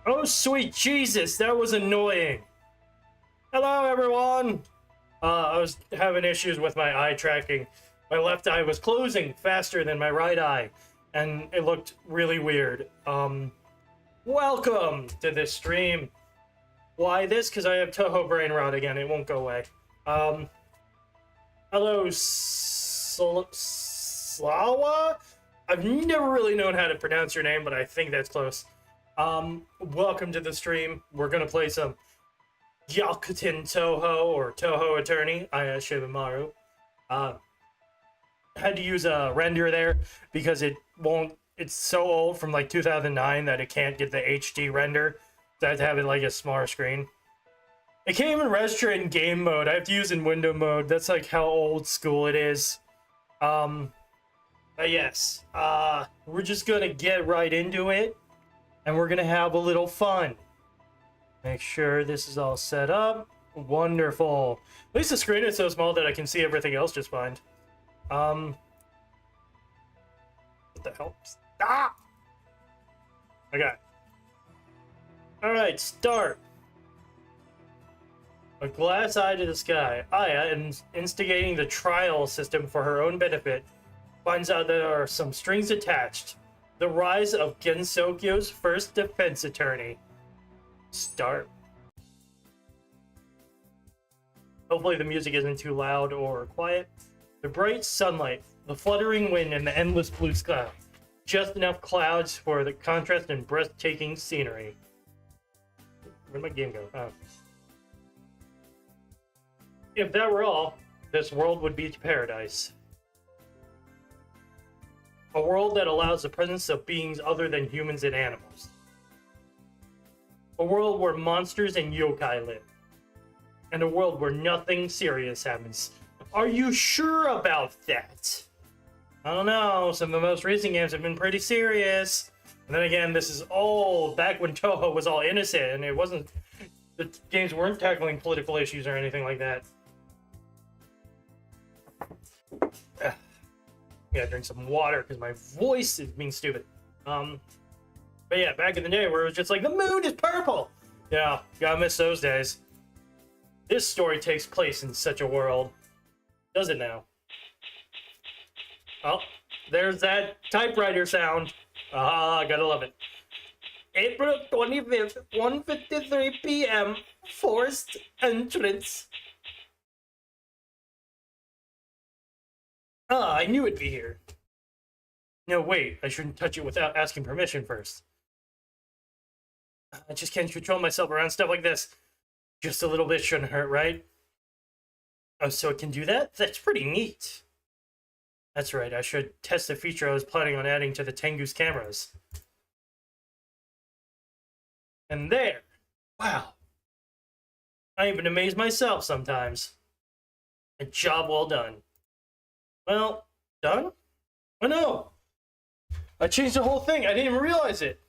Oh, sweet Jesus, that was annoying. Hello, everyone. I was having issues with my eye tracking. My left eye was closing faster than my right eye, and it looked really weird. Welcome to this stream. Why this? Because I have Touhou brain rot again. It won't go away. Hello, Slawa? I've never really known how to pronounce your name, but I think that's close. Welcome to the stream. We're gonna play some Gyakuten Touhou, or Touhou Attorney, Aya Shibimaru. Had to use a render there because it won't, it's so old from like 2009 that it can't get the HD render. So I have to have it like a smaller screen. It can't even register in game mode. I have to use in window mode. That's like how old school it is. But yes, we're just gonna get right into it, and we're gonna have a little fun. Make sure this is all set up. Wonderful. At least the screen is so small that I can see everything else just fine. What the hell? Ah! Okay. Alright, start. A glass eye to the sky. Aya, instigating the trial system for her own benefit, finds out there are some strings attached. The rise of Gensokyo's first defense attorney. Start. Hopefully the music isn't too loud or quiet. The bright sunlight, the fluttering wind, and the endless blue sky. Just enough clouds for the contrast and breathtaking scenery. Where'd my game go? Oh. If that were all, this world would be paradise. A world that allows the presence of beings other than humans and animals. A world where monsters and yokai live. And a world where nothing serious happens. Are you sure about that? I don't know, some of the most recent games have been pretty serious. And then again, this is old, back when Touhou was all innocent, and it wasn't, the games weren't tackling political issues or anything like that. Gotta drink some water because my voice is being stupid. But yeah, back in the day where it was just like, the moon is purple! Yeah, gotta miss those days. This story takes place in such a world. Does it now? Oh, there's that typewriter sound. Ah, gotta love it. April 25th, 1:53 p.m. Forced entrance. Ah, I knew it'd be here. No, wait, I shouldn't touch it without asking permission first. I just can't control myself around stuff like this. Just a little bit shouldn't hurt, right? Oh, so it can do that? That's pretty neat. That's right, I should test the feature I was planning on adding to the Tengu's cameras. And there! Wow! I even amaze myself sometimes. A job well done. Well, done? Oh no! I changed the whole thing, I didn't even realize it!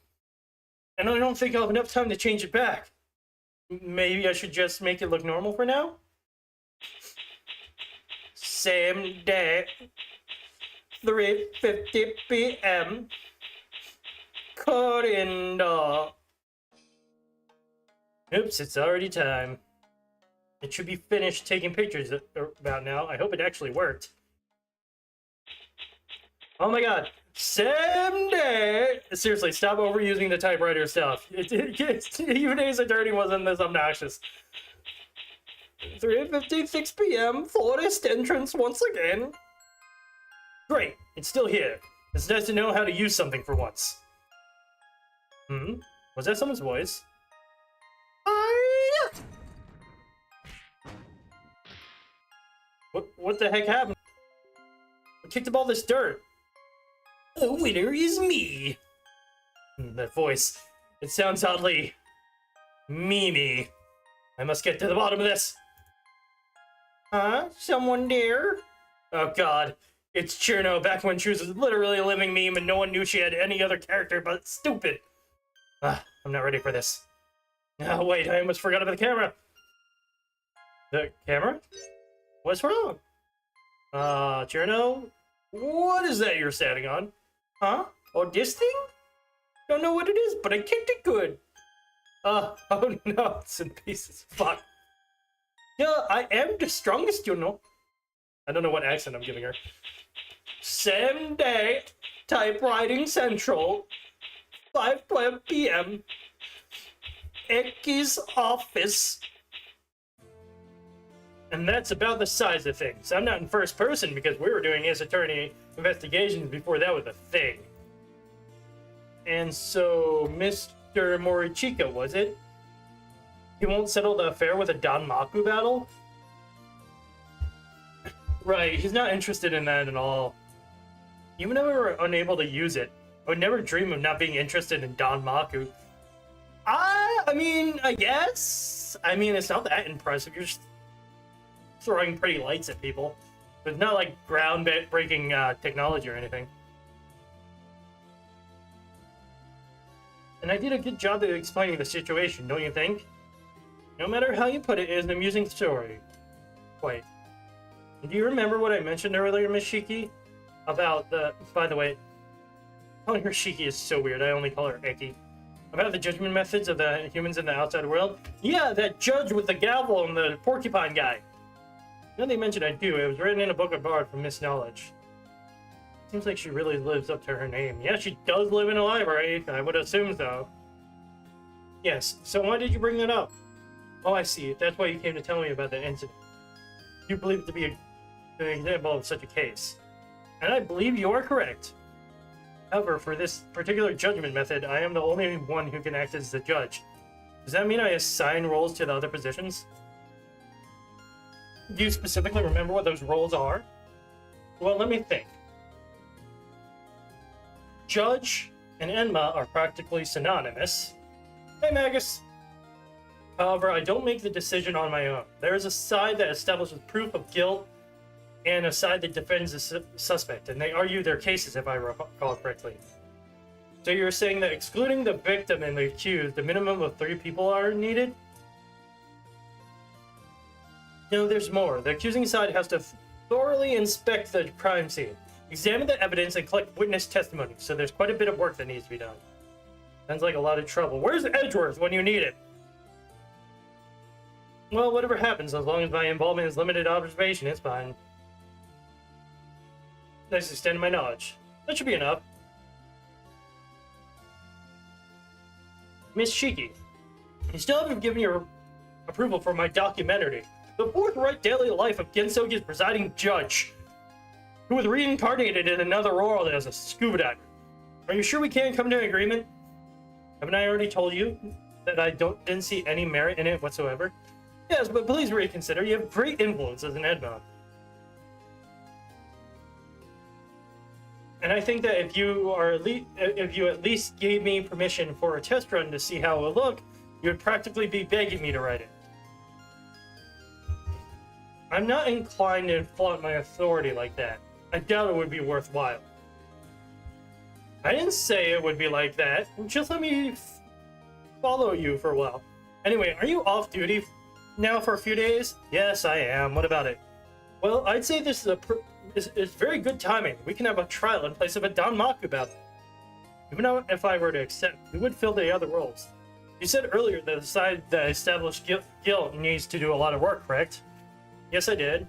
And I don't think I'll have enough time to change it back. Maybe I should just make it look normal for now? Same day. 3:50 p.m. Corinda. Oops, it's already time. It should be finished taking pictures about now. I hope it actually worked. Oh my god. Same day! Seriously, stop overusing the typewriter stuff. Even Ace Attorney wasn't this obnoxious. 3:56 p.m. Forest entrance once again. Great, it's still here. It's nice to know how to use something for once. Was that someone's voice? What the heck happened? I kicked up all this dirt. The winner is me. That voice. It sounds oddly memey. I must get to the bottom of this. Huh? Someone there? Oh god. It's Cherno back when she was literally a living meme and no one knew she had any other character but stupid. I'm not ready for this. Oh wait, I almost forgot about the camera. The camera? What's wrong? Cherno? What is that you're standing on? Huh? Oh, this thing? Don't know what it is, but I kicked it good. Oh no, it's in pieces. Fuck. Yeah, I am the strongest, you know. I don't know what accent I'm giving her. Same day, typewriting central, 5:12 p.m. Eki's office. And that's about the size of things. I'm not in first person because we were doing his attorney investigations before that was a thing. And so, Mr. Morichika, was it? He won't settle the affair with a Danmaku battle? Right, he's not interested in that at all. Even if we were unable to use it, I would never dream of not being interested in Danmaku. I mean, I guess. I mean, it's not that impressive. You're just throwing pretty lights at people. It's not like ground-breaking technology or anything. And I did a good job of explaining the situation, don't you think? No matter how you put it, it is an amusing story. Quite. Do you remember what I mentioned earlier, Miss Shiki? About the... By the way, calling her Shiki is so weird. I only call her Eki. About the judgment methods of the humans in the outside world? Yeah, that judge with the gavel and the porcupine guy. Now they mentioned I do. It was written in a book of Bard from Miss Knowledge. Seems like she really lives up to her name. Yeah, she does live in a library. I would assume so. Yes, so why did you bring that up? Oh, I see. That's why you came to tell me about the incident. You believe it to be an example of such a case. And I believe you are correct. However, for this particular judgment method, I am the only one who can act as the judge. Does that mean I assign roles to the other positions? Do you specifically remember what those roles are? Well, let me think. Judge and Enma are practically synonymous. Hey, Magus! However, I don't make the decision on my own. There is a side that establishes proof of guilt and a side that defends the suspect, and they argue their cases, if I recall correctly. So you're saying that excluding the victim and the accused, the minimum of 3 people are needed? No, there's more. The accusing side has to thoroughly inspect the crime scene, examine the evidence, and collect witness testimony, so there's quite a bit of work that needs to be done. Sounds like a lot of trouble. Where's Edgeworth when you need it? Well, whatever happens, as long as my involvement is limited observation, it's fine. Nice to extend my knowledge. That should be enough. Miss Shiki, you still haven't given your approval for my documentary, The Forthright Daily Life of Gensoki's Presiding Judge, who was reincarnated in another world as a scuba diver. Are you sure we can't come to an agreement? Haven't I already told you that I didn't see any merit in it whatsoever? Yes, but please reconsider. You have great influence as an Edmon. And I think that if you at least gave me permission for a test run to see how it would look, you would practically be begging me to write it. I'm not inclined to flaunt my authority like that. I doubt it would be worthwhile. I didn't say it would be like that. Just let me follow you for a while. Anyway, are you off duty now for a few days? Yes, I am. What about it? Well, I'd say this is very good timing. We can have a trial in place of a Danmaku battle. Even if I were to accept, we would fill the other roles. You said earlier that the side that established guilt needs to do a lot of work, correct? Yes, I did.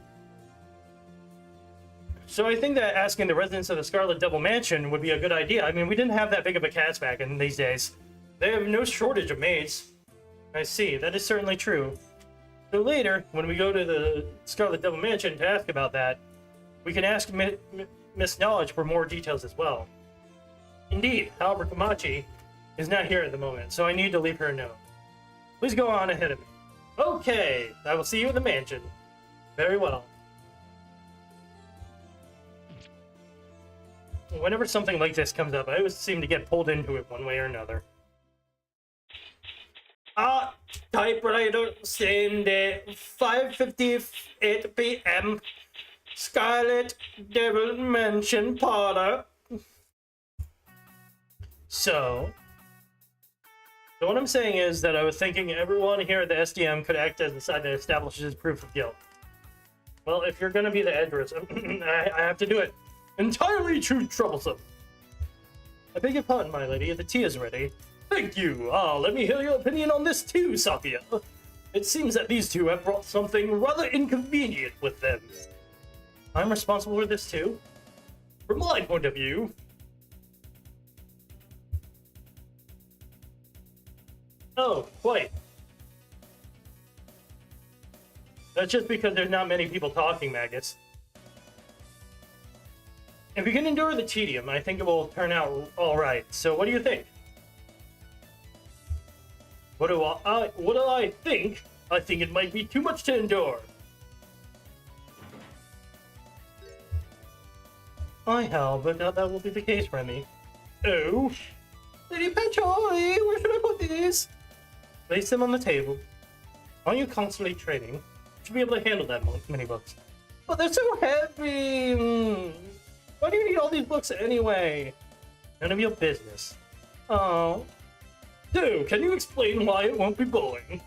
So I think that asking the residents of the Scarlet Devil Mansion would be a good idea. I mean, we didn't have that big of a cast back in these days. They have no shortage of maids. I see, that is certainly true. So later, when we go to the Scarlet Devil Mansion to ask about that, we can ask Miss Knowledge for more details as well. Indeed, however, Komachi is not here at the moment, so I need to leave her a note. Please go on ahead of me. Okay, I will see you in the mansion. Very well. Whenever something like this comes up, I always seem to get pulled into it one way or another. Typewriter, same day, 5:58 p.m. Scarlet Devil Mansion parlor. So what I'm saying is that I was thinking everyone here at the SDM could act as the side that establishes proof of guilt. Well, if you're gonna be the Edwards, I have to do it. Entirely too troublesome. I beg your pardon, my lady. The tea is ready. Thank you. Let me hear your opinion on this too, Sakuya. It seems that these two have brought something rather inconvenient with them. I'm responsible for this too? From my point of view... Oh, quite. That's just because there's not many people talking, Magus. If we can endure the tedium, I think it will turn out alright. So what do you think? What do I think? I think it might be too much to endure. I how, but not that will be the case, Remy. Oh. Lady Pechoy, where should I put these? Place them on the table. Aren't you constantly training? You should be able to handle that many books. But they're so heavy. Why do you need all these books anyway? None of your business. Oh. So, can you explain why it won't be boring?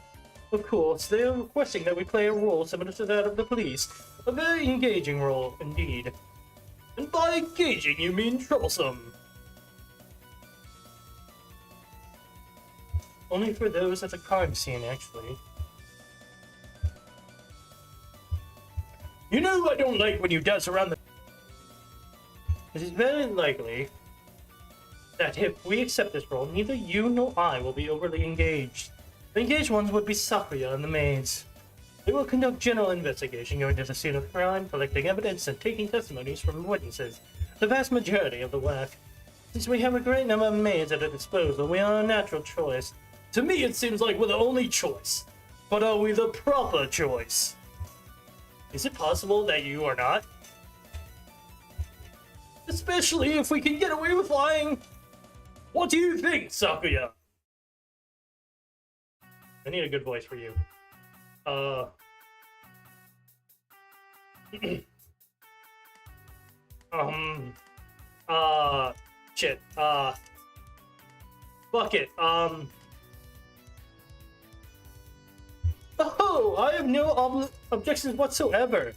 Of course, they are requesting that we play a role similar to that of the police. A very engaging role, indeed. And by engaging, you mean troublesome. Only for those at the crime scene, actually. You know I don't like when you dance around the... It is very likely that if we accept this role, neither you nor I will be overly engaged. The engaged ones would be Sakuya and the maids. They will conduct general investigation, going to the scene of crime, collecting evidence, and taking testimonies from witnesses. The vast majority of the work. Since we have a great number of maids at our disposal, we are a natural choice. To me, it seems like we're the only choice. But are we the proper choice? Is it possible that you are not? Especially if we can get away with lying. What do you think, Sakuya? I need a good voice for you. Shit. Fuck it. Oh, I have no objections whatsoever.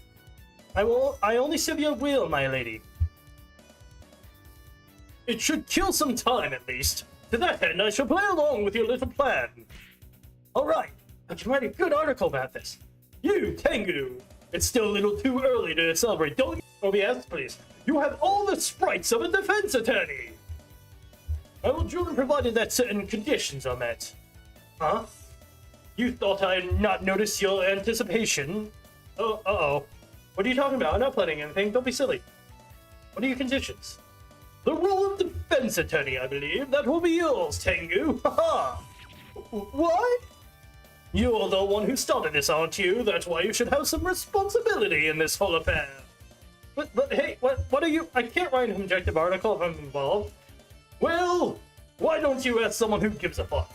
I only serve your will, my lady. It should kill some time, at least. To that end, I shall play along with your little plan. Alright, I can write a good article about this. You, Tengu! It's still a little too early to celebrate, don't you? Oh, yes, please. You have all the sprites of a defense attorney! I will duly provided that certain conditions are met. Huh? You thought I had not noticed your anticipation? Oh, uh-oh. What are you talking about? I'm not planning anything. Don't be silly. What are your conditions? The role of defense attorney, I believe. That will be yours, Tengu. Haha! What? You're the one who started this, aren't you? That's why you should have some responsibility in this whole affair. But hey, what are you? I can't write an objective article if I'm involved. Well, why don't you ask someone who gives a fuck?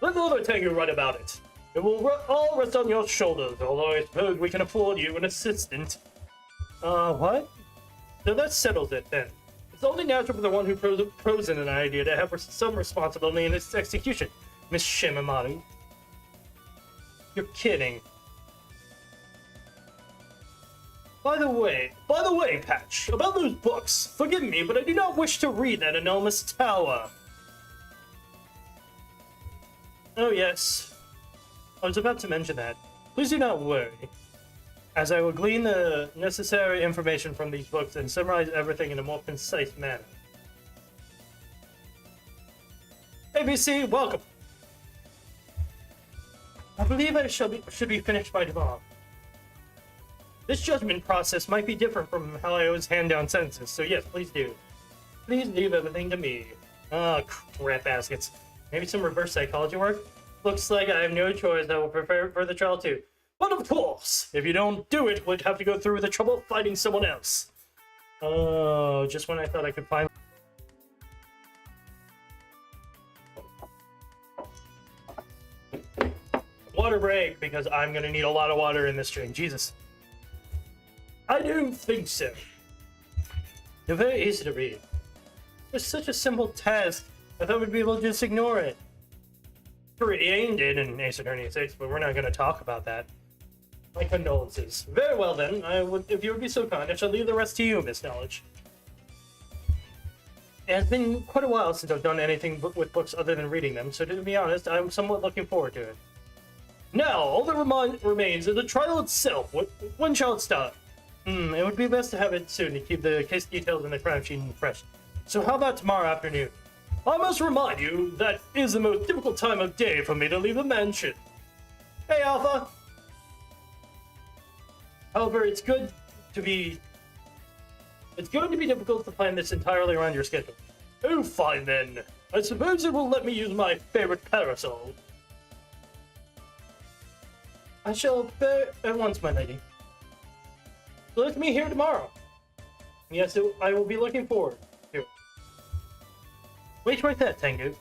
Let the other Tengu write about it. It will all rest on your shoulders, although I suppose we can afford you an assistant. What? So that settles it, then. It's only natural for the one who pros in an idea to have some responsibility in its execution, Miss Shimamari. You're kidding. By the way, Patch, about those books, forgive me, but I do not wish to read that enormous tower. Oh yes, I was about to mention that. Please do not worry, as I will glean the necessary information from these books and summarize everything in a more concise manner. ABC, welcome. I believe I should be finished by tomorrow. This judgment process might be different from how I always hand down sentences, so yes, please do. Please leave everything to me. Ah, crap baskets. Maybe some reverse psychology work? Looks like I have no choice. I will prepare for the trial too. But of course, if you don't do it, we'd have to go through the trouble of fighting someone else. Oh, just when I thought I could find... Water break, because I'm gonna need a lot of water in this stream. Jesus. I don't think so. They're very easy to read. It's such a simple task. I thought we'd be able to just ignore it. Rayn did in Ace Attorney 6, but we're not going to talk about that. My condolences. Very well then, if you would be so kind, I shall leave the rest to you, Miss Knowledge. It has been quite a while since I've done anything with books other than reading them, so to be honest, I'm somewhat looking forward to it. Now, all that remains is the trial itself. When shall it start? It would be best to have it soon to keep the case details in the crime sheet fresh. So how about tomorrow afternoon? I must remind you that is the most difficult time of day for me to leave the mansion. Hey, Alpha! However, it's going to be difficult to plan this entirely around your schedule. Oh, fine then. I suppose it will let me use my favorite parasol. I shall bear at once, my lady. Let me here tomorrow. Yes, I will be looking forward to it. Wait right there, Tengu.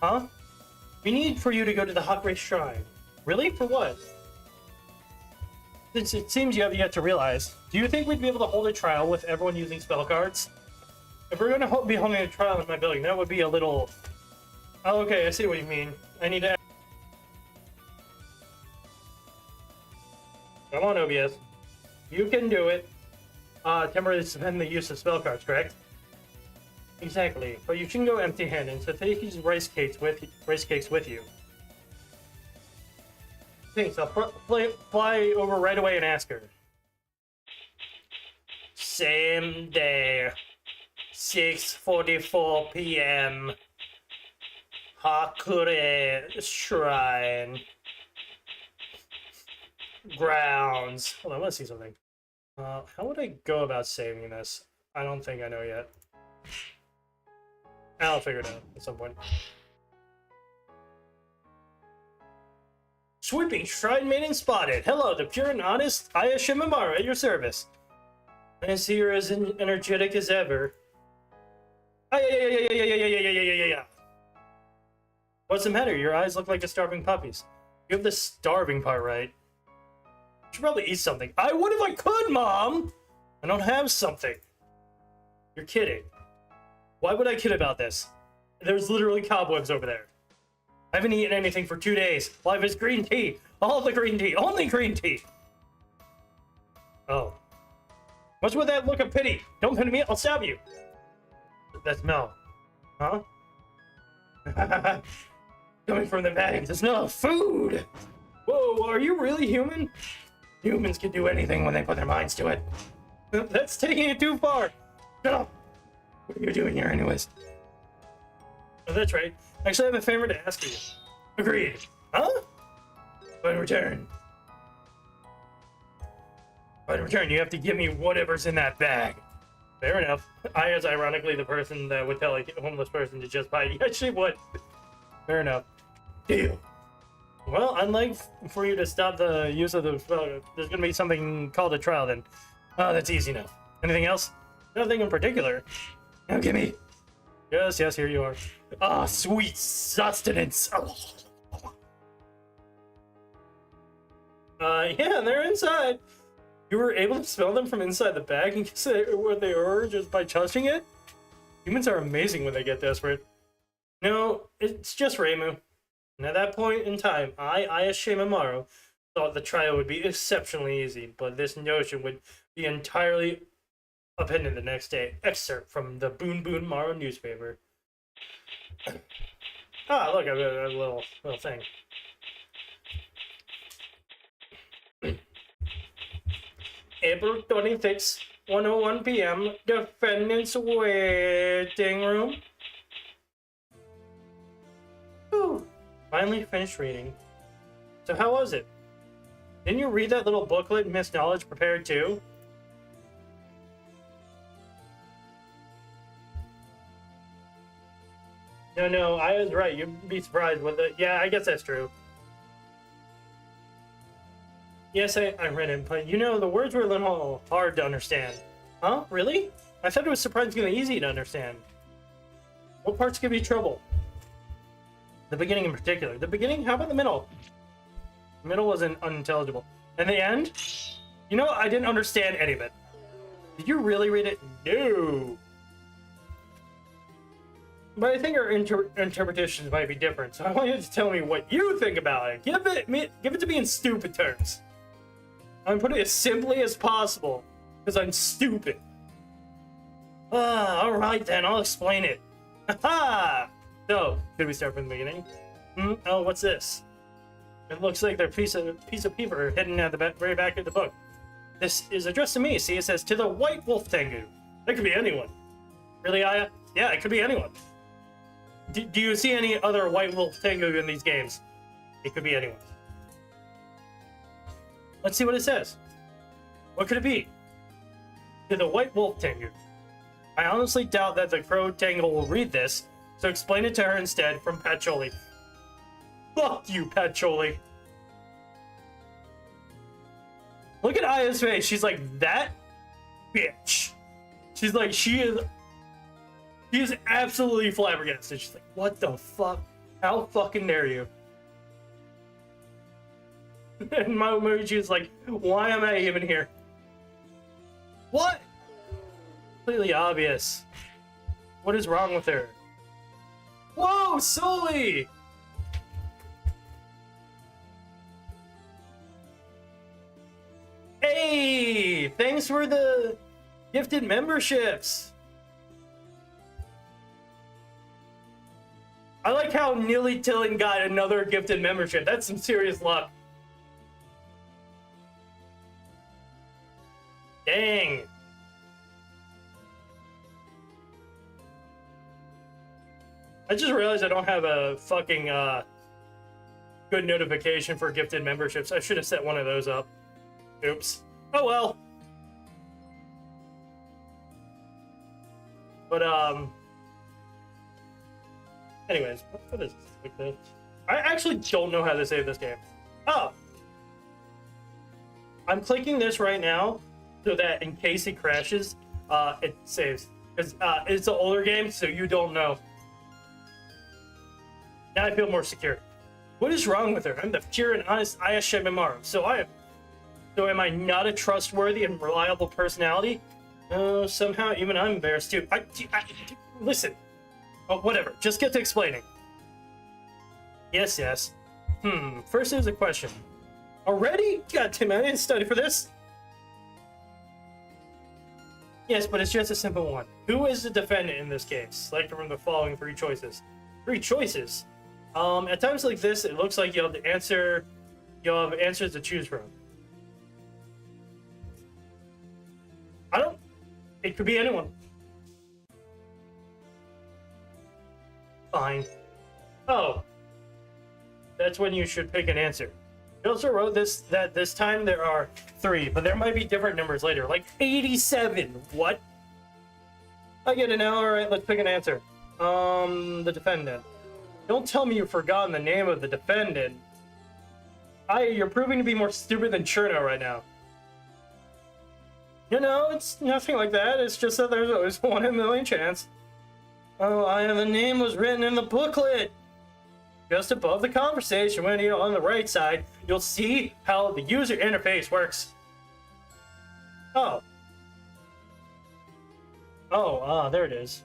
Huh? We need for you to go to the Hot Race Shrine. Really? For what? Since it seems you have yet to realize, do you think we'd be able to hold a trial with everyone using spell cards? If we're going to be holding a trial in my building, that would be a little... Oh, okay, I see what you mean. I need to... Come on, OBS. You can do it. Temporarily suspend the use of spell cards, correct? Exactly, but you shouldn't go empty-handed, so take these rice cakes with you. Thanks, I'll fly over right away and ask her. Same day, 6:44 p.m. Hakure Shrine. Grounds. Hold on, let's see something. How would I go about saving this? I don't think I know yet. I'll figure it out at some point. Sweeping Shrine Maiden spotted. Hello, the pure and honest Aya Shimamara at your service. I see you're as energetic as ever. Yeah. What's the matter? Your eyes look like the starving puppies. You have the starving part right. You should probably eat something. I would if I could, Mom! I don't have something. You're kidding. Why would I kid about this? There's literally cobwebs over there. I haven't eaten anything for 2 days. Life is green tea. All the green tea. Only green tea. Oh. What's with that look of pity? Don't pity me, I'll stab you. That smell. Huh? Coming from the bag, the smell of food. Whoa, are you really human? Humans can do anything when they put their minds to it. That's taking it too far. Shut up. What are you doing here anyways? Oh, that's right. Actually, I have a favor to ask you. Agreed. Huh? But in return, you have to give me whatever's in that bag. Fair enough. I was ironically the person that would tell a homeless person to just buy it. Actually, would. Fair enough. Deal. Well, I'd like for you to stop the use of the spell. There's going to be something called a trial then. Oh, that's easy enough. Anything else? Nothing in particular. Now give me. Yes, here you are. Ah, sweet sustenance. Oh. Yeah, they're inside. You were able to smell them from inside the bag and guess what they were just by touching it? Humans are amazing when they get desperate. No, it's just Reimu. And at that point in time, Aya Shimamaro, thought the trial would be exceptionally easy, but this notion would be entirely upended the next day. Excerpt from the Boon Boon Maro newspaper. Ah, look, I have a little thing. April 26th, 1:01 p.m., defendant's waiting room. Whew. Finally finished reading. So how was it? Didn't you read that little booklet Miss Knowledge prepared too? No, I was right. You'd be surprised with it. Yeah, I guess that's true. Yes, I read it, but you know, the words were a little hard to understand. Huh? Really? I thought it was surprisingly easy to understand. What parts give you trouble? The beginning in particular. The beginning? How about the middle? The middle wasn't unintelligible. And the end? You know, I didn't understand any of it. Did you really read it? No. But I think our interpretations might be different, so I want you to tell me what you think about it. Give it to me in stupid terms. I'm putting it as simply as possible, because I'm stupid. Alright then, I'll explain it. Ha! So, should we start from the beginning? Oh, what's this? It looks like there's a piece of paper hidden at the very back of the book. This is addressed to me. See, it says, to the White Wolf Tengu. That could be anyone. Really, Aya? Yeah, it could be anyone. Do you see any other White Wolf Tengu in these games? It could be anyone. Let's see what it says. What could it be? To the White Wolf Tengu. I honestly doubt that the Crow Tengu will read this, so explain it to her instead from Patchouli. Fuck you, Patchouli. Look at Aya's face. She's like, that bitch. She's like, she is absolutely flabbergasted. She's like, what the fuck? How fucking dare you? And my emoji is like, why am I even here? What? Completely obvious. What is wrong with her? Whoa, Sully! Hey, thanks for the gifted memberships. I like how Nilly Tillin got another gifted membership. That's some serious luck. Dang. I just realized I don't have a fucking good notification for gifted memberships. I should have set one of those up. Oops. Oh well. But anyways, what is this? I actually don't know how to save this game. Oh. I'm clicking this right now so that in case it crashes, it saves. Because it's an older game, so you don't know. Now I feel more secure. What is wrong with her? I'm the pure and honest Aya Shemimaru. So am I not a trustworthy and reliable personality? Somehow even I'm embarrassed too. Listen. Oh, whatever. Just get to explaining. Yes. First there's a question. Already? God damn it, I didn't study for this. Yes, but it's just a simple one. Who is the defendant in this case? Select from the following three choices. Three choices? At times like this, it looks like you'll have answers to choose from. It could be anyone. Fine. Oh. That's when you should pick an answer. You also wrote that this time there are 3, but there might be different numbers later, like 87. What? I get it now. Alright, let's pick an answer. The defendant. Don't tell me you've forgotten the name of the defendant. You're proving to be more stupid than Cherno right now. You know, it's nothing like that. It's just that there's always 1 in a million chance. Oh, the name was written in the booklet. Just above the conversation, when you're on the right side, you'll see how the user interface works. Oh. Oh, there it is.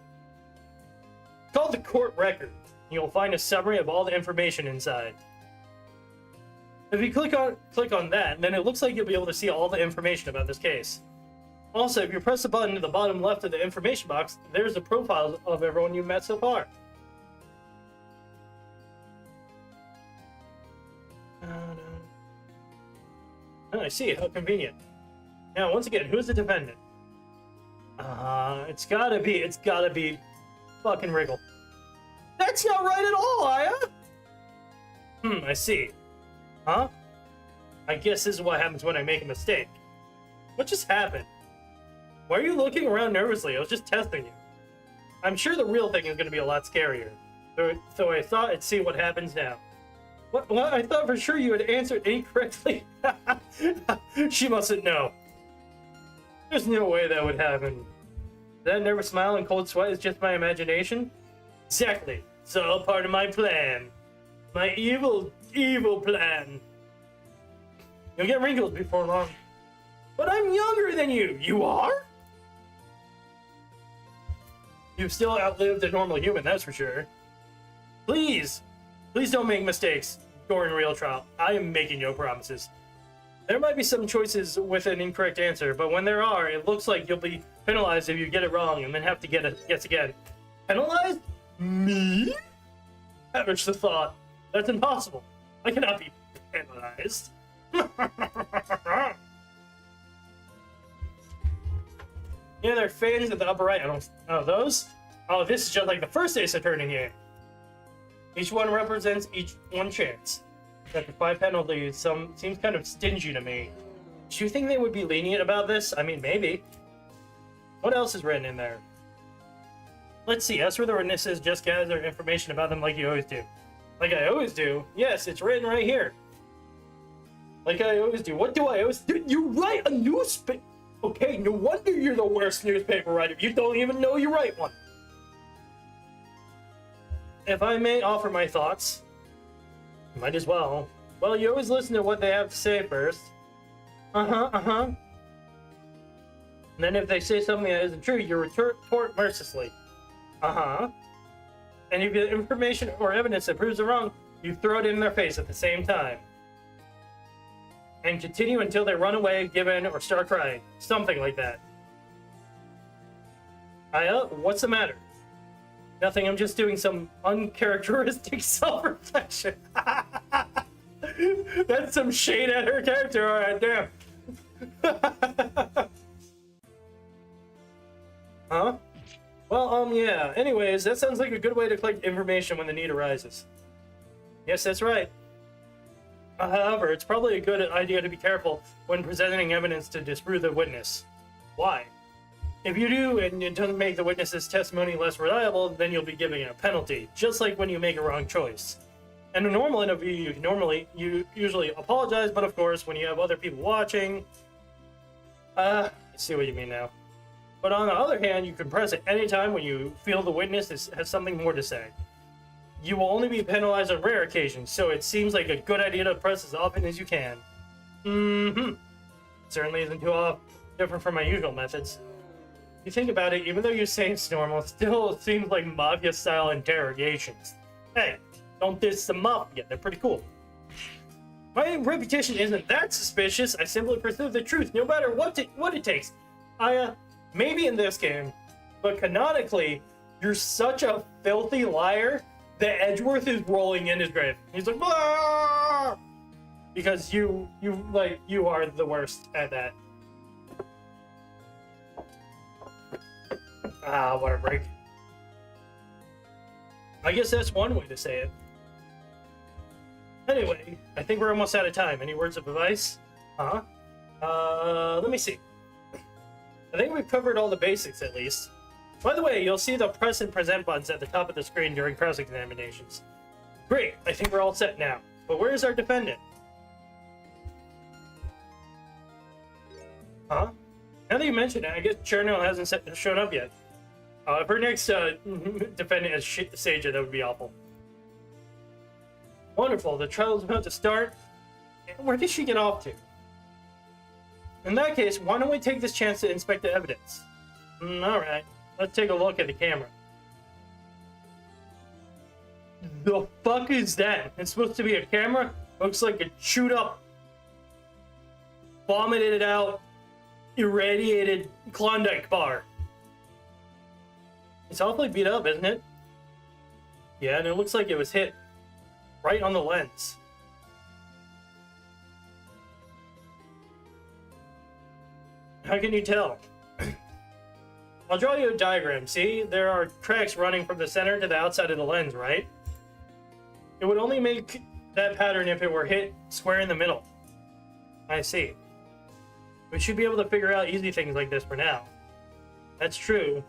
It's called the court record. You'll find a summary of all the information inside. If you click on that, then it looks like you'll be able to see all the information about this case. Also, if you press the button to the bottom left of the information box, there's the profiles of everyone you've met so far. Oh, I see. How convenient. Now, once again, who's the defendant? It's gotta be fucking Wriggle. That's not right at all, Aya! I see. Huh? I guess this is what happens when I make a mistake. What just happened? Why are you looking around nervously? I was just testing you. I'm sure the real thing is going to be a lot scarier. So I thought I'd see what happens now. What? I thought for sure you had answered incorrectly. She mustn't know. There's no way that would happen. That nervous smile and cold sweat is just my imagination? Exactly. It's all part of my plan. My evil, evil plan. You'll get wrinkles before long. But I'm younger than you. You are? You've still outlived a normal human, that's for sure. Please don't make mistakes during real trial. I am making no promises. There might be some choices with an incorrect answer, but when there are, it looks like you'll be penalized if you get it wrong and then have to guess again. Penalized? Me? Perish the thought. That's impossible. I cannot be penalized. Yeah, they're fans at the upper right. I don't know those. Oh, this is just like the first Ace Attorney game. Each one represents one chance. After 5 penalties, seems kind of stingy to me. Do you think they would be lenient about this? I mean, maybe. What else is written in there? Let's see. As for the witnesses, just gather information about them like you always do. Like I always do? Yes, it's written right here. Like I always do. What do I always do? You write a newspaper. Okay, no wonder you're the worst newspaper writer. You don't even know you write one. If I may offer my thoughts, might as well. Well, you always listen to what they have to say first. And then if they say something that isn't true, you retort mercilessly. And if you get information or evidence that proves it wrong, you throw it in their face at the same time. And continue until they run away, give in, or start crying. Something like that. What's the matter? Nothing, I'm just doing some uncharacteristic self-reflection. That's some shade at her character, alright, damn. Huh? Well, yeah. Anyways, that sounds like a good way to collect information when the need arises. Yes, that's right. However, it's probably a good idea to be careful when presenting evidence to disprove the witness. Why? If you do, and it doesn't make the witness's testimony less reliable, then you'll be giving it a penalty, just like when you make a wrong choice. In a normal interview, you usually apologize, but of course, when you have other people watching... I see what you mean now. But on the other hand, you can press it anytime when you feel the witness has something more to say. You will only be penalized on rare occasions, so it seems like a good idea to press as often as you can. Certainly isn't too different from my usual methods. You think about it, even though you say it's normal, it still seems like mafia-style interrogations. Hey, don't diss the mafia, they're pretty cool. My reputation isn't that suspicious, I simply pursue the truth, no matter what it takes. Maybe in this game, but canonically, you're such a filthy liar that Edgeworth is rolling in his grave. He's like, "Blah!" Because you are the worst at that. What a break. I guess that's one way to say it. Anyway, I think we're almost out of time. Any words of advice? Let me see. I think we've covered all the basics, at least. By the way, you'll see the press and present buttons at the top of the screen during press examinations. Great, I think we're all set now. But where's our defendant? Now that you mention it, I guess Cherno hasn't shown up yet. If our next defendant is Seija, that would be awful. Wonderful, the trial's about to start. Where did she get off to? In that case, why don't we take this chance to inspect the evidence? Alright, let's take a look at the camera. The fuck is that? It's supposed to be a camera? Looks like a chewed up, vomited out, irradiated Klondike bar. It's awfully beat up, isn't it? Yeah, and it looks like it was hit right on the lens. How can you tell? I'll draw you a diagram. See, there are cracks running from the center to the outside of the lens, right? It would only make that pattern if it were hit square in the middle. I see. We should be able to figure out easy things like this for now. That's true.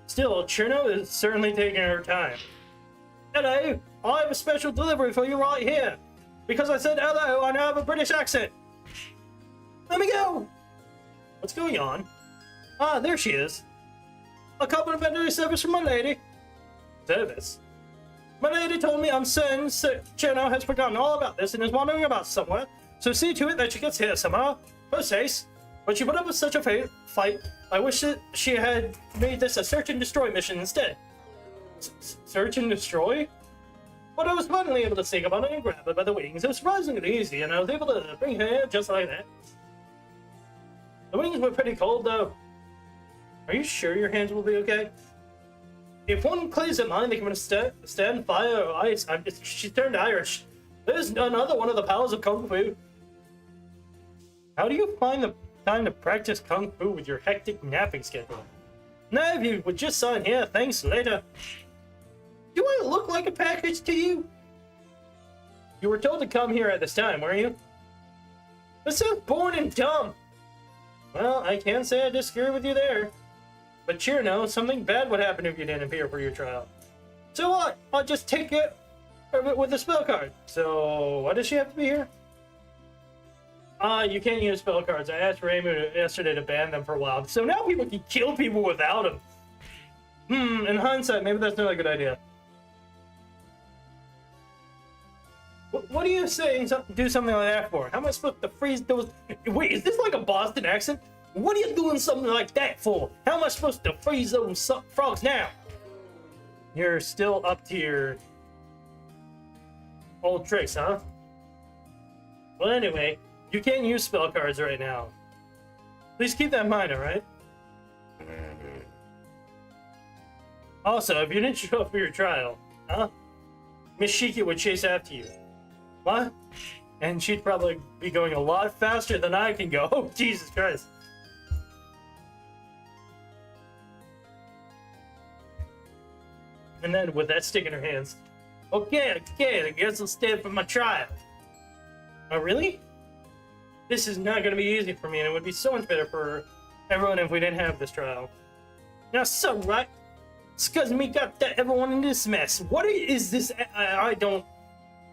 Still, Cherno is certainly taking her time. Hello, I have a special delivery for you right here. Because I said hello, I now have a British accent. Let me go! What's going on? There she is. A complimentary service from my lady. Service? My lady told me I'm certain Cherno has forgotten all about this and is wandering about somewhere, so see to it that she gets here somehow. Post haste. But she put up with such a fight, I wish that she had made this a search and destroy mission instead. Search and destroy? But I was finally able to sneak up on her and grab her by the wings. It was surprisingly easy, and I was able to bring her here just like that. The wings were pretty cold, though. Are you sure your hands will be okay? If one claims at mine, they can stand fire or ice. She turned Irish. There's another one of the powers of Kung Fu. How do you find the time to practice Kung Fu with your hectic napping schedule? Now, if you would just sign here, thanks later. Do I look like a package to you? You were told to come here at this time, weren't you? This sounds boring and dumb. Well, I can't say I disagree with you there. But cheer no, something bad would happen if you didn't appear for your trial. So what? I'll just take it with the spell card. So, why does she have to be here? You can't use spell cards. I asked Raymond yesterday to ban them for a while. So now people can kill people without them. In hindsight, maybe that's not a good idea. What are you saying? Do something like that for? How am I supposed to freeze those? Wait, is this like a Boston accent? What are you doing something like that for? How am I supposed to freeze those frogs now? You're still up to your old tricks, huh? Well, anyway, you can't use spell cards right now. Please keep that in mind, alright? Also, if you didn't show up for your trial, Miss Shiki would chase after you. What? And she'd probably be going a lot faster than I can go. Oh, Jesus Christ. And then with that stick in her hands. Okay, I guess I'll stand for my trial. Oh, really? This is not going to be easy for me, and it would be so much better for everyone if we didn't have this trial. Now, so, right? It's because me got everyone in this mess. What is this? I don't...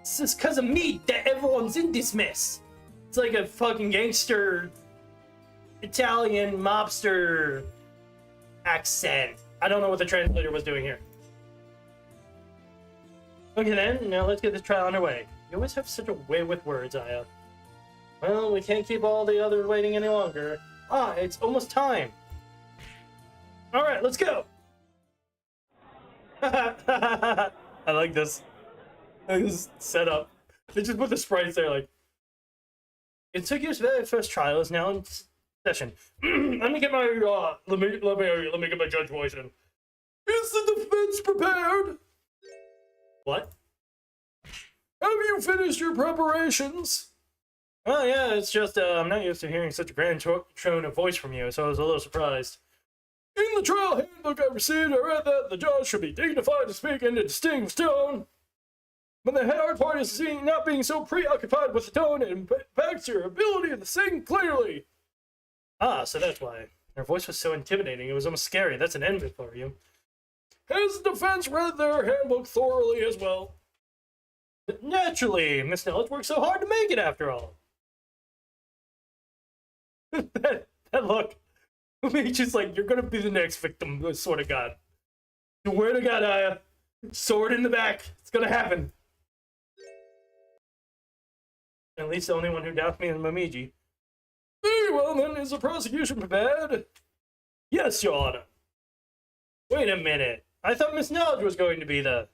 It's because of me that everyone's in this mess. It's like a fucking gangster, Italian mobster accent. I don't know what the translator was doing here. Okay then, now let's get this trial underway. You always have such a way with words, Aya. Well, we can't keep all the others waiting any longer. It's almost time. Alright, let's go! I like this. This setup. They just put the sprites there like... Insidious' very first trial is now in session. Let me get my, let me get my judge voice in. Is the defense prepared? What? Have you finished your preparations? Oh yeah, it's just, I'm not used to hearing such a grand tone of voice from you, so I was a little surprised. In the trial handbook I received, I read that the judge should be dignified to speak in a distinct tone. But the hard part is not being so preoccupied with the tone and impacts your ability to sing clearly. So that's why. Her voice was so intimidating, it was almost scary. That's an envy for you. Has the defense read their handbook thoroughly as well? Naturally, Miss Knowledge worked so hard to make it after all. that look. It's just like, you're gonna be the next victim, sort of God. Swear to God, Aya. Sword in the back. It's gonna happen. At least the only one who doubts me is Momiji. Very well then, is the prosecution prepared? Yes, Your Honor. Wait a minute. I thought Miss Knowledge was going to be the...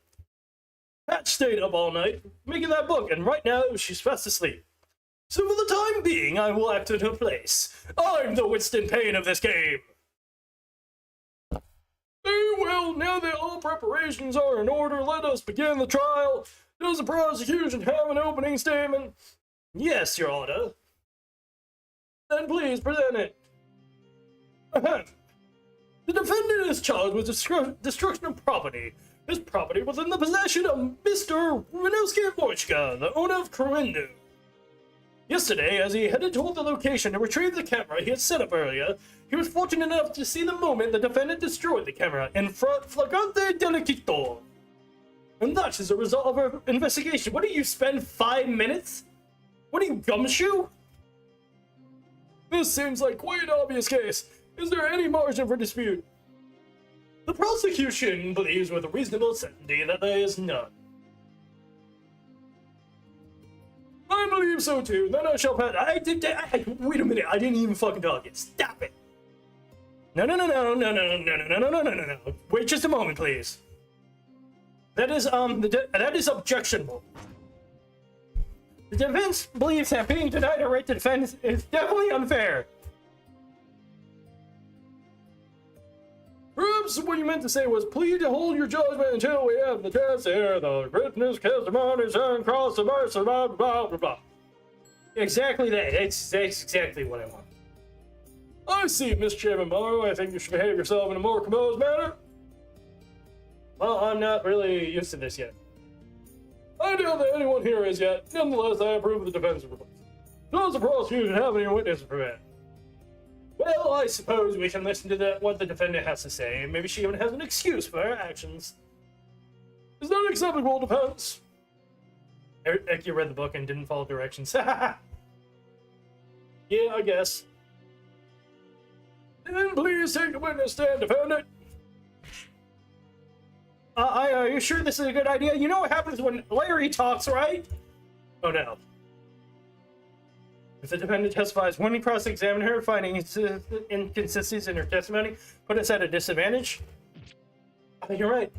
Pat stayed up all night, making that book, and right now she's fast asleep. So for the time being, I will act in her place. I'm the Winston Payne of this game. Very well, now that all preparations are in order, let us begin the trial. Does the prosecution have an opening statement? Yes, Your Honor. Then please present it. The defendant is charged with destruction of property. His property was in the possession of Mr. Wojcika, the owner of Kryvytsky. Yesterday, as he headed toward the location to retrieve the camera he had set up earlier, he was fortunate enough to see the moment the defendant destroyed the camera in flagrante delicto. And that is a result of our investigation. What do you spend 5 minutes? What are you, gumshoe? This seems like quite an obvious case. Is there any margin for dispute? The prosecution believes with a reasonable certainty that there is none. I believe so too. Then I shall pass. Wait a minute. I didn't even fucking talk yet. Stop it. No. Wait just a moment, please. That is that is objectionable. The defense believes that being denied a right to defend is definitely unfair. Perhaps what you meant to say was, please hold your judgment until we have the test here. The witness testimonies and cross the mercy, blah, blah, blah, blah. Exactly that. That's exactly what I want. I see, Miss Chairman Morrow. I think you should behave yourself in a more composed manner. Well, I'm not really used to this yet. I doubt that anyone here is yet. Nonetheless, I approve of the defense report. Does the prosecution have any witnesses to prevent? Well, I suppose we can listen to what the defendant has to say. Maybe she even has an excuse for her actions. Is that acceptable defense? Eki read the book and didn't follow directions. Yeah, I guess. Then please take the witness stand, defendant. Are you sure this is a good idea? You know what happens when Larry talks, right? Oh no. If the defendant testifies, when we cross-examine her, finding inconsistencies in her testimony, put us at a disadvantage? I think you're right.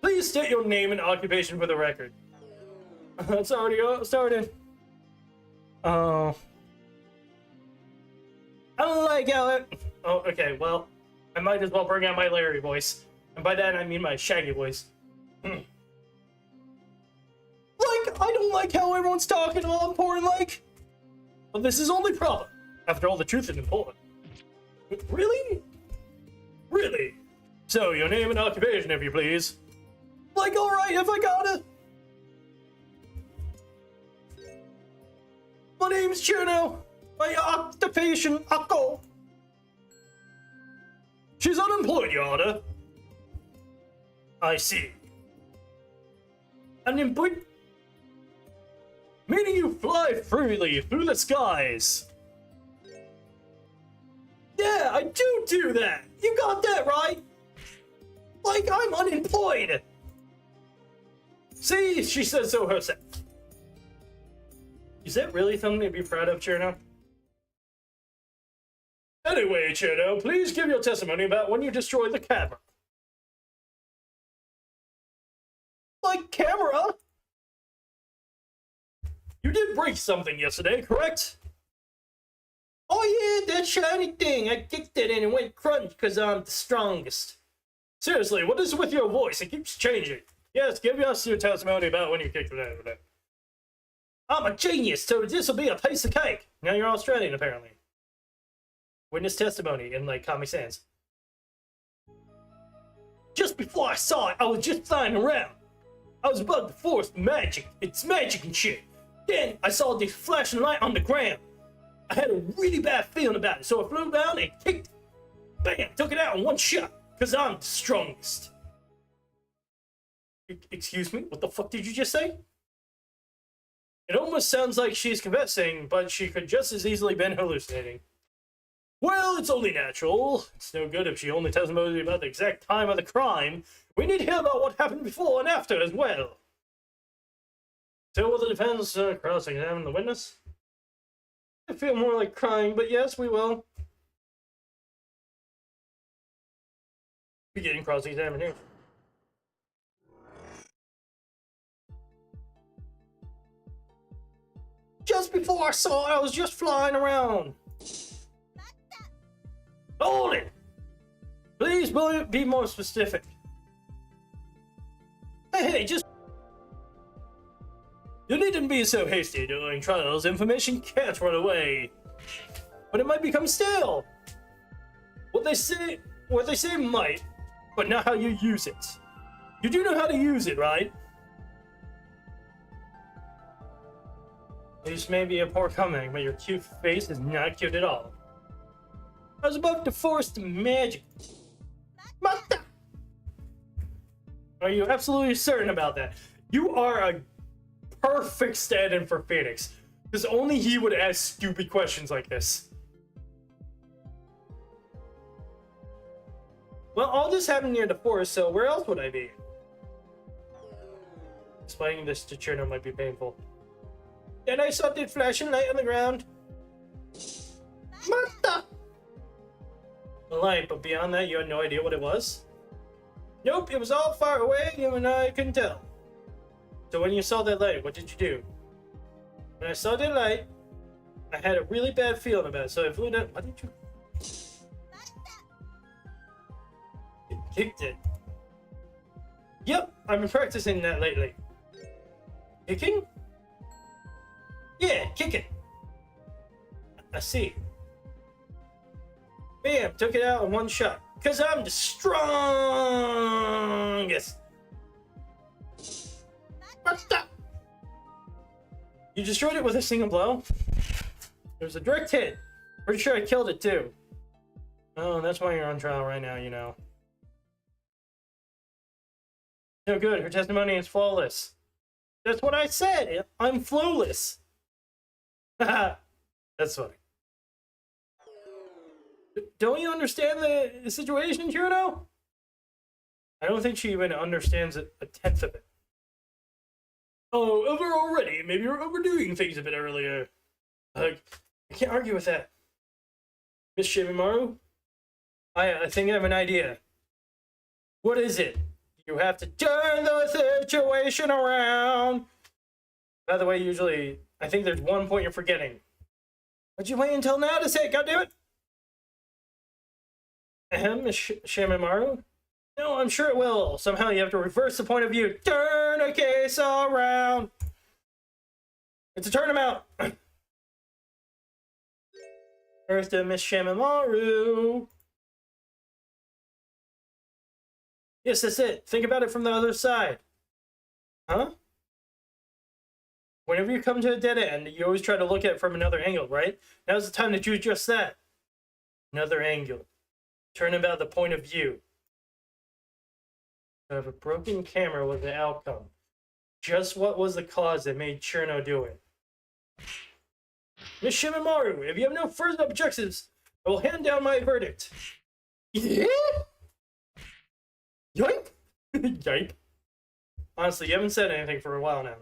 Please state your name and occupation for the record. It's already started. Oh. I don't like how it... Oh, okay, well, I might as well bring out my Larry voice. And by that, I mean my Shaggy voice. I don't like how everyone's talking all important, like. But this is only problem. After all, the truth is important. Really? Really? So, your name and occupation, if you please. Like, alright, if I gotta. My name's Cherno. My occupation, Akko. She's unemployed, Your Honor. I see. Unemployed? Meaning you fly freely through the skies. Yeah, I do that. You got that right. Like, I'm unemployed. See, she says so herself. Is that really something to be proud of, Cherno? Anyway, Cherno, please give your testimony about when you destroyed the camera. Like, camera? You did break something yesterday, correct? Oh yeah, that shiny thing. I kicked it and it went crunch because I'm the strongest. Seriously, what is with your voice? It keeps changing. Yes, give us your testimony about when you kicked it out. I'm a genius, so this will be a piece of cake. Now you're Australian, apparently. Witness testimony in, like, Comic Sans. Just before I saw it, I was just flying around. I was above the forest magic. It's magic and shit. Then I saw this flashing light on the ground. I had a really bad feeling about it, so I flew down and kicked it. Bam! Took it out in one shot, because I'm the strongest. Excuse me? What the fuck did you just say? It almost sounds like she's confessing, but she could just as easily been hallucinating. Well, it's only natural. It's no good if she only tells me about the exact time of the crime. We need to hear about what happened before and after as well. So will the defense cross-examine the witness? I feel more like crying, but yes, we will. Beginning cross-examination. Just before I saw it, I was just flying around. Hold it! Please be more specific. Hey, just... You needn't be so hasty during trials. Information can't run away. But it might become stale. What they say might, but not how you use it. You do know how to use it, right? This may be a poor comment, but your cute face is not cute at all. I was about to force the magic. Mata! Are you absolutely certain about that? You are a perfect stand-in for Phoenix, because only he would ask stupid questions like this. Well, all this happened near the forest, so where else would I be? Explaining this to Cherno might be painful. Then I saw the flashing light on the ground. Mata! The light, but beyond that, you had no idea what it was? Nope, it was all far away, even I couldn't tell. So when you saw that light, what did you do? When I saw that light, I had a really bad feeling about it, so I flew down. What did you... Kicked it. Yep, I've been practicing that lately. Kicking? Yeah, kicking. I see. Bam, took it out in one shot. Cause I'm the strongest. What's up? You destroyed it with a single blow? It was a direct hit. Pretty sure I killed it too. Oh, that's why you're on trial right now, you know. No good, her testimony is flawless. That's what I said! I'm flawless! Haha, that's funny. Don't you understand the situation, Juno? I don't think she even understands a tenth of it. Oh, over already. Maybe you're overdoing things a bit earlier. I can't argue with that. Miss Shimimaru? I think I have an idea. What is it? You have to turn the situation around. By the way, usually, I think there's one point you're forgetting. What'd you wait until now to say it, goddammit? Miss Shimimaru? No, I'm sure it will. Somehow you have to reverse the point of view. Turn a case around. It's a turnabout. First to Miss Shimimaru. Yes, that's it. Think about it from the other side. Huh? Whenever you come to a dead end, you always try to look at it from another angle, right? Now's the time to do just that. Another angle. Turn about the point of view. So if a broken camera was the outcome, just what was the cause that made Cherno do it? Miss Shimimaru, if you have no further objectives, I will hand down my verdict. Yeah? Yipe! Yipe. Honestly, you haven't said anything for a while now.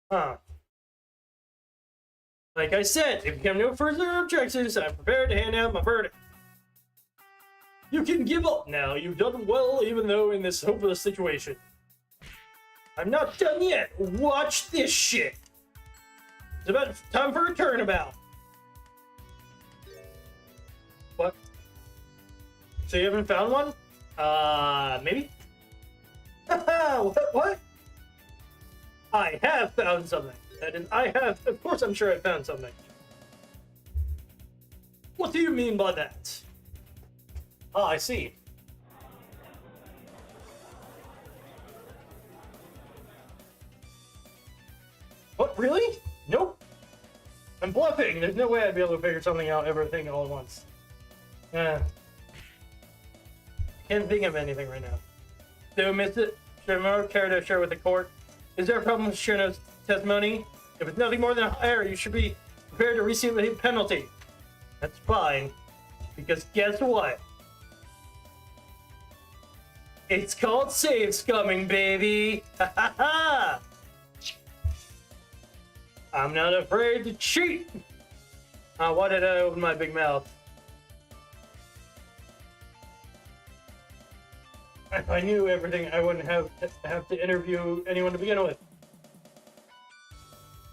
Huh. Like I said, if you have no further objections, I'm prepared to hand out my verdict. You can give up now. You've done well, even though in this hopeless situation. I'm not done yet. Watch this shit. It's about time for a turnabout. What? So you haven't found one? Maybe? What? I have found something. That is, of course I'm sure I found something. What do you mean by that? Ah, I see. What, really? Nope. I'm bluffing. There's no way I'd be able to figure something out, everything all at once. Can't think of anything right now. So, Mr. Shimimaru, care to share with the court? Is there a problem with Shirno's testimony? If it's nothing more than a error, you should be prepared to receive a penalty. That's fine. Because guess what? It's called save scumming, baby! Ha ha ha! I'm not afraid to cheat! Why did I open my big mouth? If I knew everything, I wouldn't have to interview anyone to begin with.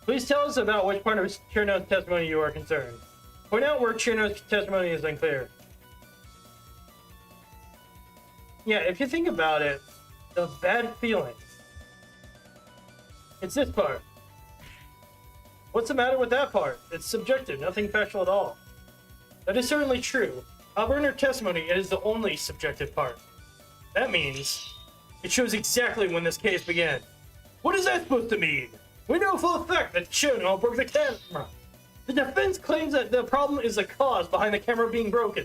Please tell us about which part of Cherno's testimony you are concerned. Point out where Cherno's testimony is unclear. Yeah, if you think about it, the bad feelings. It's this part. What's the matter with that part? It's subjective, nothing factual at all. That is certainly true. However, in her testimony, it is the only subjective part. That means it shows exactly when this case began. What is that supposed to mean? We know for a fact that Cherno broke the camera. The defense claims that the problem is the cause behind the camera being broken.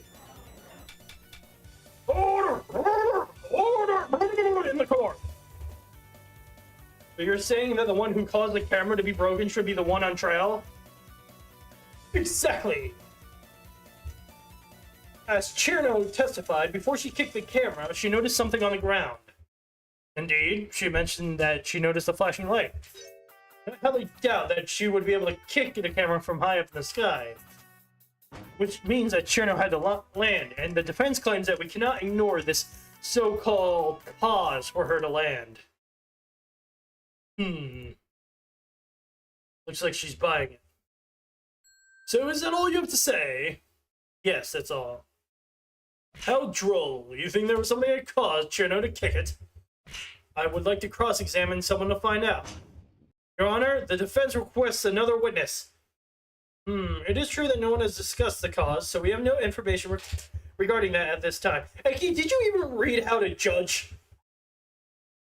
Order! Order! Order! In the court! So you're saying that the one who caused the camera to be broken should be the one on trial? Exactly! As Cherno testified, before she kicked the camera, she noticed something on the ground. Indeed, she mentioned that she noticed a flashing light. I highly doubt that she would be able to kick the camera from high up in the sky. Which means that Cherno had to land, and the defense claims that we cannot ignore this so-called cause for her to land. Looks like she's buying it. So is that all you have to say? Yes, that's all. How droll. You think there was something that caused Chino to kick it? I would like to cross-examine someone to find out. Your Honor, the defense requests another witness. It is true that no one has discussed the cause, so we have no information regarding that at this time. Eki, did you even read how to judge?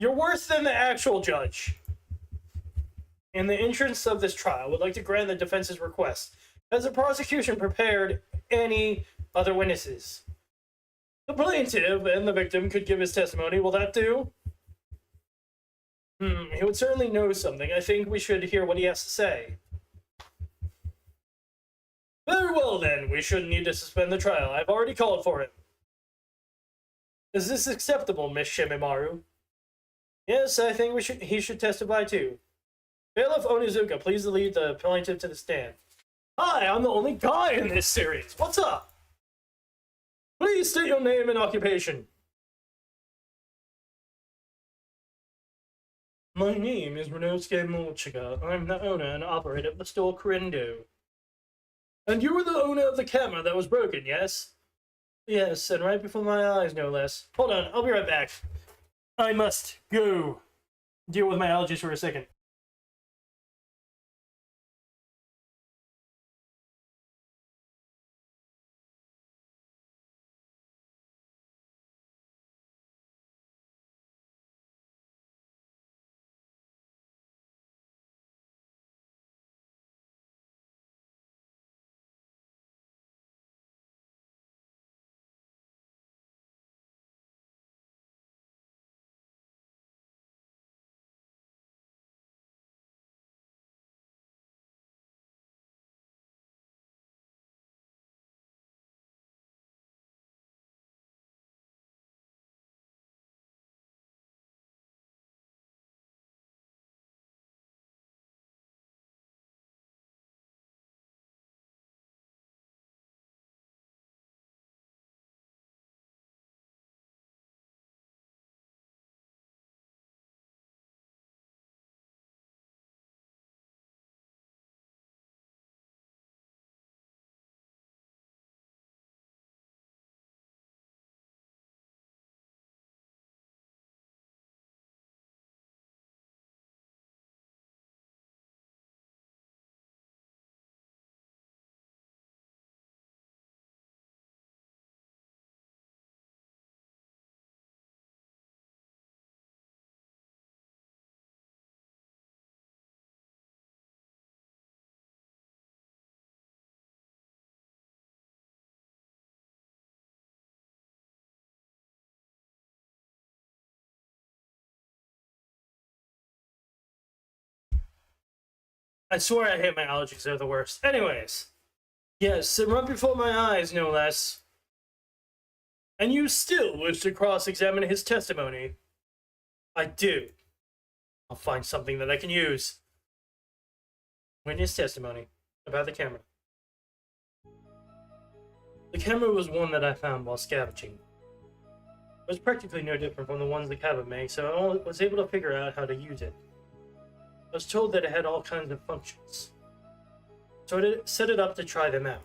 You're worse than the actual judge. In the interest of this trial, I would like to grant the defense's request. Has the prosecution prepared any other witnesses? The plaintiff and the victim could give his testimony. Will that do? He would certainly know something. I think we should hear what he has to say. Very well, then. We shouldn't need to suspend the trial. I've already called for it. Is this acceptable, Miss Shimimaru? Yes, I think he should testify too. Bailiff Onizuka, please lead the plaintiff to the stand. Hi, I'm the only guy in this series. What's up? Please state your name and occupation. My name is Renosuke Mochiga. I'm the owner and operator of the store Kurindo. And you were the owner of the camera that was broken, yes? Yes, and right before my eyes, no less. Hold on, I'll be right back. I must go deal with my allergies for a second. I swear I hate my allergies, they're the worst. Anyways. Yes, and right before my eyes, no less. And you still wish to cross-examine his testimony? I do. I'll find something that I can use. Witness testimony about the camera. The camera was one that I found while scavenging. It was practically no different from the ones the cabin made, so I was able to figure out how to use it. I was told that it had all kinds of functions, so I set it up to try them out.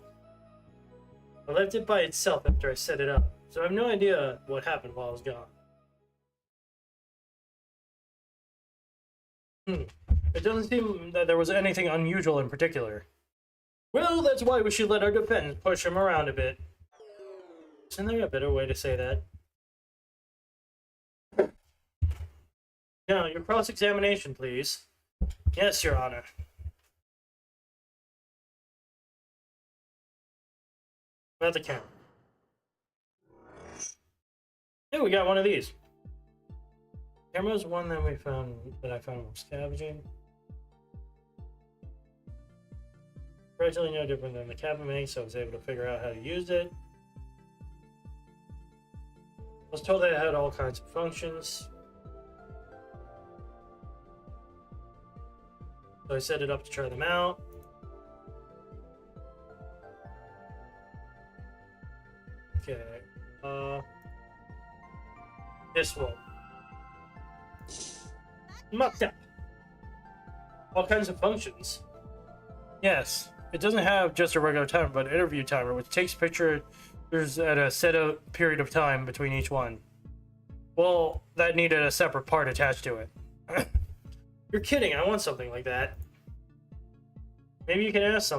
I left it by itself after I set it up, so I have no idea what happened while I was gone. It doesn't seem that there was anything unusual in particular. Well, that's why we should let our defense push him around a bit. Isn't there a better way to say that? Now, your cross-examination, please. Yes, Your Honor. About the camera. Hey, we got one of these. Camera is one that I found while scavenging. Virtually no different than the cabin made, so I was able to figure out how to use it. I was told that it had all kinds of functions. So I set it up to try them out. Okay. This one. Mata. All kinds of functions. Yes. It doesn't have just a regular timer, but an interview timer, which takes a picture There's at a set of period of time between each one. Well, that needed a separate part attached to it. You're kidding, I want something like that. Maybe you can ask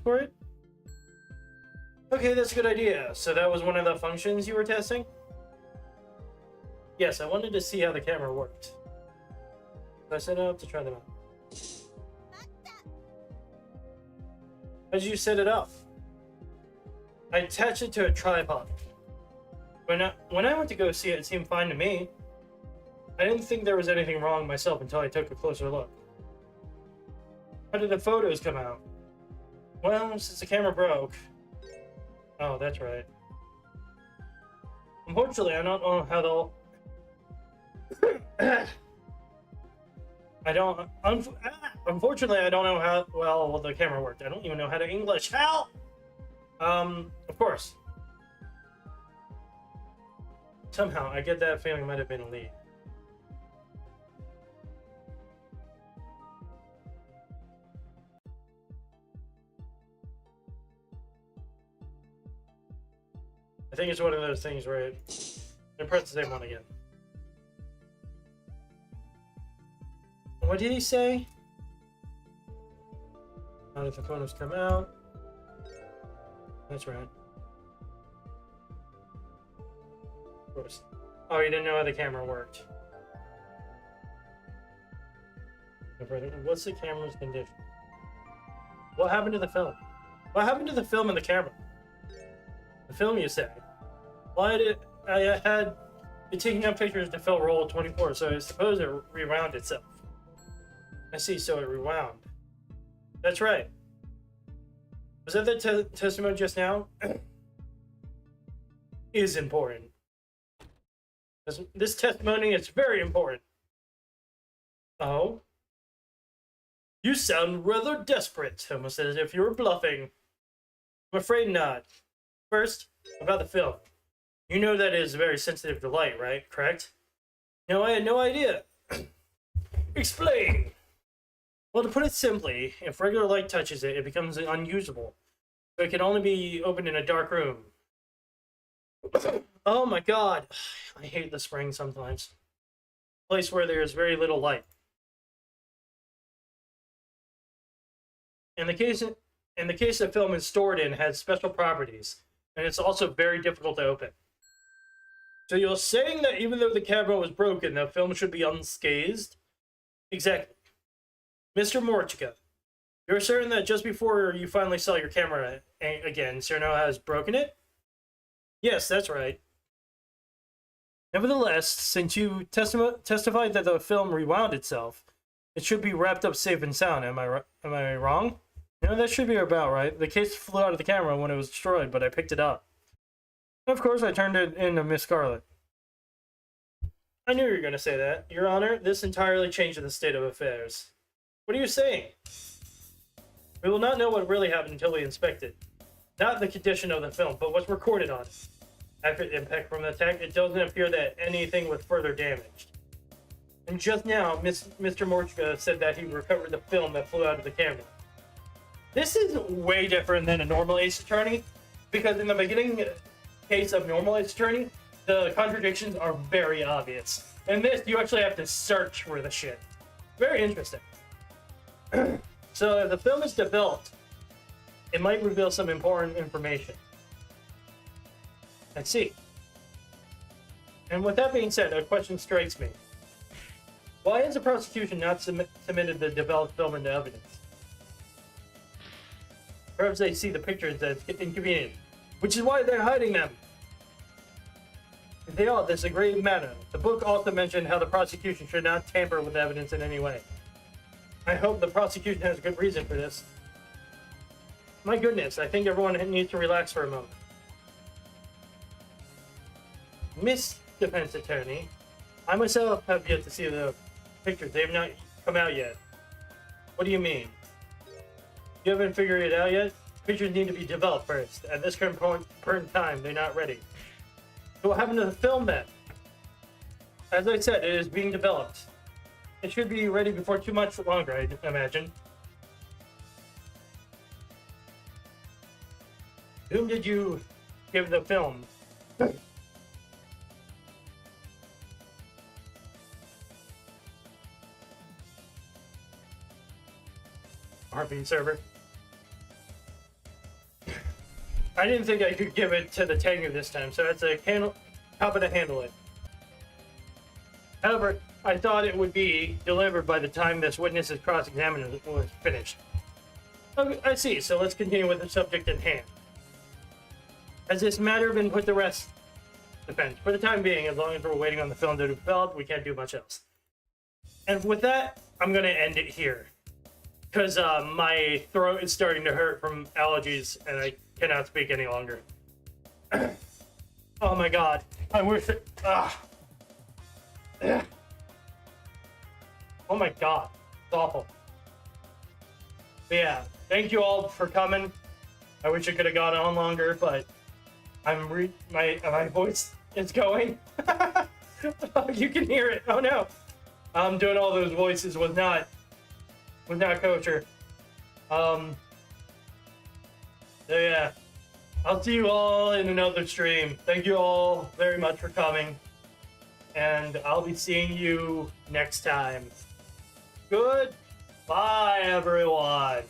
for it? Okay, that's a good idea. So that was one of the functions you were testing? Yes, I wanted to see how the camera worked. So I set it up to try them out. How did you set it up? I attached it to a tripod. When I went to go see it, it seemed fine to me. I didn't think there was anything wrong myself until I took a closer look. How did the photos come out? Well, since the camera broke... Oh, that's right. Unfortunately, I don't know how Unfortunately, I don't know how well the camera worked. I don't even know how to English. Help! Of course. Somehow, I get that feeling might have been a lead. I think it's one of those things where I press the same one again. What did he say? How did the photos come out? That's right. Of course. Oh, you didn't know how the camera worked. What's the camera's condition? What happened to the film? What happened to the film and the camera? The film, you say? Well, I had been taking out pictures to fill roll 24, so I suppose it rewound itself. I see, so it rewound. That's right. Was that the testimony just now? Is important. This testimony is very important. Oh? You sound rather desperate, almost as if you were bluffing. I'm afraid not. First, about the film. You know that it is very sensitive to light, right? Correct? No, I had no idea. Explain! Well, to put it simply, if regular light touches it, it becomes unusable. So it can only be opened in a dark room. Oh my god. I hate the spring sometimes. A place where there is very little light. In the case the film is stored in, has special properties, and it's also very difficult to open. So you're saying that even though the camera was broken, the film should be unscathed? Exactly. Mr. Morchika, you're certain that just before you finally saw your camera again, Cerno has broken it? Yes, that's right. Nevertheless, since you testified that the film rewound itself, it should be wrapped up safe and sound. Am I wrong? No, that should be about right. The case flew out of the camera when it was destroyed, but I picked it up. Of course, I turned it in to Miss Scarlet. I knew you were going to say that. Your Honor, this entirely changed the state of affairs. What are you saying? We will not know what really happened until we inspect it. Not the condition of the film, but what's recorded on it. After the impact from the attack, it doesn't appear that anything was further damaged. And just now, Mr. Morchika said that he recovered the film that flew out of the camera. This is way different than a normal Ace Attorney, because in the beginning case of normal Ace Attorney, the contradictions are very obvious. In this, you actually have to search for the shit. Very interesting. So if the film is developed, it might reveal some important information. I see. And with that being said, a question strikes me. Why has the prosecution not submitted the developed film into evidence? Perhaps they see the pictures as inconvenient, which is why they're hiding them. If they are, this is a grave matter. The book also mentioned how the prosecution should not tamper with evidence in any way. I hope the prosecution has a good reason for this. My goodness, I think everyone needs to relax for a moment. Miss Defense Attorney, I myself have yet to see the pictures. They have not come out yet. What do you mean? You haven't figured it out yet? Pictures need to be developed first. At this current point time, they're not ready. So what happened to the film then? As I said, it is being developed. It should be ready before too much longer, I imagine. Whom did you give the film. RP server. I didn't think I could give it to the Tengu this time, so that's a how to handle it. However, I thought it would be delivered by the time this witness's cross-examination was finished. Okay, I see, so let's continue with the subject at hand. Has this matter been put to rest? Depends. For the time being, as long as we're waiting on the film to develop, we can't do much else. And with that, I'm going to end it here. Because my throat is starting to hurt from allergies, and I cannot speak any longer. Oh my god. I wish it... Oh my god. It's awful. But yeah, thank you all for coming. I wish I could have gone on longer, but my voice is going. You can hear it. Oh no. Doing all those voices was not kosher. So yeah, I'll see you all in another stream. Thank you all very much for coming, and I'll be seeing you next time. Goodbye, everyone.